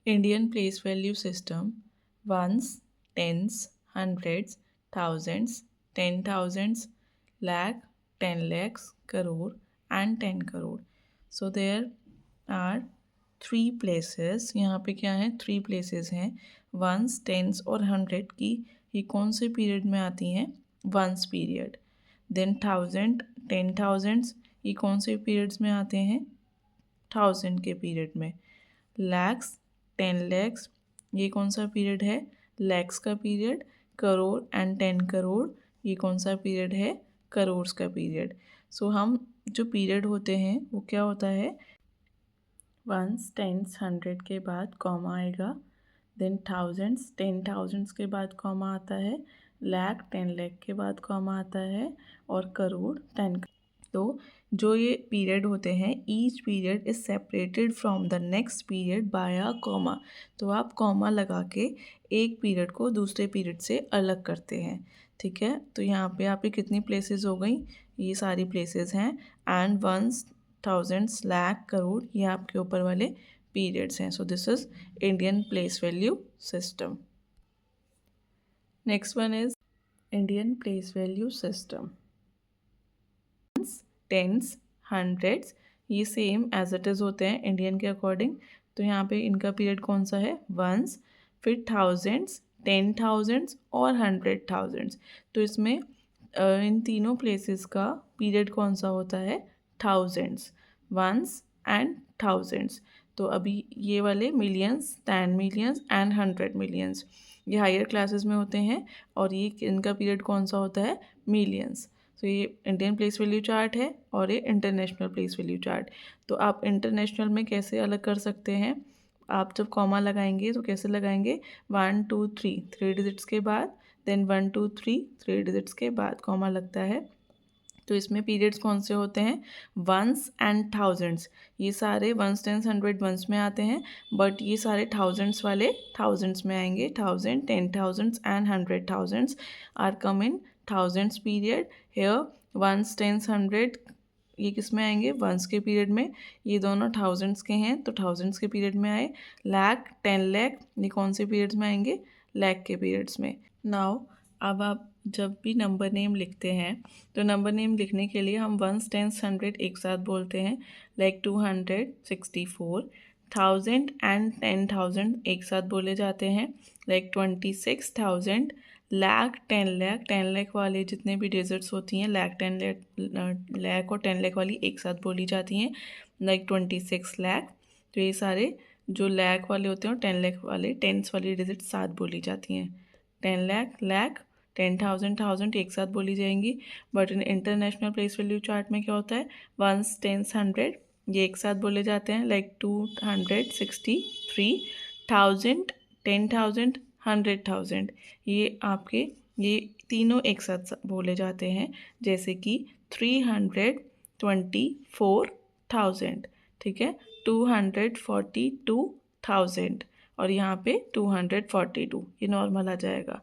Indian place value system: ones, tens, hundreds, thousands, 10,000s, lakh, 10 lakhs, crore, and 10 crore. So there are three places. यहाँ पे क्या है, three places हैं. Once, tense और hundred की ये कौन से पीरियड में आती हैं? Ones period. Than thousand, 10,000s ये कौन से पीरियड्स में आते हैं? थाउजेंड के पीरियड में. लैक्स, 10 lakhs ये कौन सा पीरियड है? लैक्स का पीरियड. करोड़ एंड 10 करोड़ ये कौन सा पीरियड है? करोर्स का पीरियड. सो हम जो पीरियड होते हैं वो क्या होता है? वंस, टेंस, हंड्रेड के बाद कॉमा आएगा. देन थाउजेंड्स, 10,000s के बाद कॉमा आता है. लैख, 10 लाख के बाद कॉमा आता है. और करोड़ 10. तो जो ये पीरियड होते हैं, each period is separated from the next period by a comma. तो आप कॉमा लगा के एक पीरियड को दूसरे पीरियड से अलग करते हैं. ठीक है, तो यहाँ पे आपकी कितनी प्लेसेस हो गई? ये सारी प्लेसेस हैं. And ones, thousands, lakh, crore ये आपके ऊपर वाले पीरियड्स हैं. So this is Indian place value system. Next one is Indian place value system. Tens, hundreds ये सेम एज इट इज़ होते हैं इंडियन के अकॉर्डिंग. तो यहाँ पे इनका पीरियड कौन सा है? वंस. फिर थाउजेंड्स, 10,000s और 100,000s. तो इसमें इन तीनों प्लेसेस का पीरियड कौन सा होता है? Thousands, ones and thousands. तो अभी ये वाले मिलियंस, 10 मिलियंस एंड 100 मिलियंस ये हायर क्लासेस में होते हैं. और ये इनका पीरियड कौन सा होता है? मिलियंस. तो ये इंडियन प्लेस वैल्यू चार्ट है और ये इंटरनेशनल प्लेस वैल्यू चार्ट. तो आप इंटरनेशनल में कैसे अलग कर सकते हैं? आप जब कॉमा लगाएंगे तो कैसे लगाएंगे? 1 2 3 3 डिजिट्स के बाद, देन 1 2 3 3 डिजिट्स के बाद कॉमा लगता है. तो इसमें पीरियड्स कौन से होते हैं? Ones and thousands. ये सारे वंस, टेंस, हंड्रेड वंस में आते हैं. बट ये सारे थाउजेंड्स वाले थाउजेंड्स में आएंगे. 1000, 10,000s and 100,000s are come in thousands period. Here ones, tens, hundred ये किस में आएंगे? वंस के पीरियड में. ये दोनों थाउजेंड्स के हैं तो थाउजेंड्स के पीरियड में आए. लाख, 10 लाख ये कौन से पीरियड्स में आएंगे? लाख के पीरियड्स में. नाउ अब आप जब भी नंबर नेम लिखते हैं तो नंबर नेम लिखने के लिए हम वंस, टेंस, हंड्रेड एक साथ बोलते हैं. लाइक 264. 1000 एंड 10,000 एक साथ बोले जाते हैं. लाइक 26,000. लाख, 10 लाख, 10 लाख वाले जितने भी डिजिट्स होती हैं, लाख, 10 लाख और 10 लाख वाली एक साथ बोली जाती हैं. लाइक 26 लाख. तो ये सारे जो लाख वाले होते हैं और 10 लाख वाले टेंस वाली डिजिट साथ बोली जाती हैं. 10 लाख, लाख, 10,000, 1000 एक साथ बोली जाएंगी. But in international place value chart में क्या होता है? वंस, टेंस, हंड्रेड ये एक साथ बोले जाते हैं. लाइक 263. 1000, 10,000, 100,000 ये आपके ये तीनों एक साथ बोले जाते हैं. जैसे कि 324,000. ठीक है, 242,000 और यहाँ पे 242 ये नॉर्मल आ जाएगा.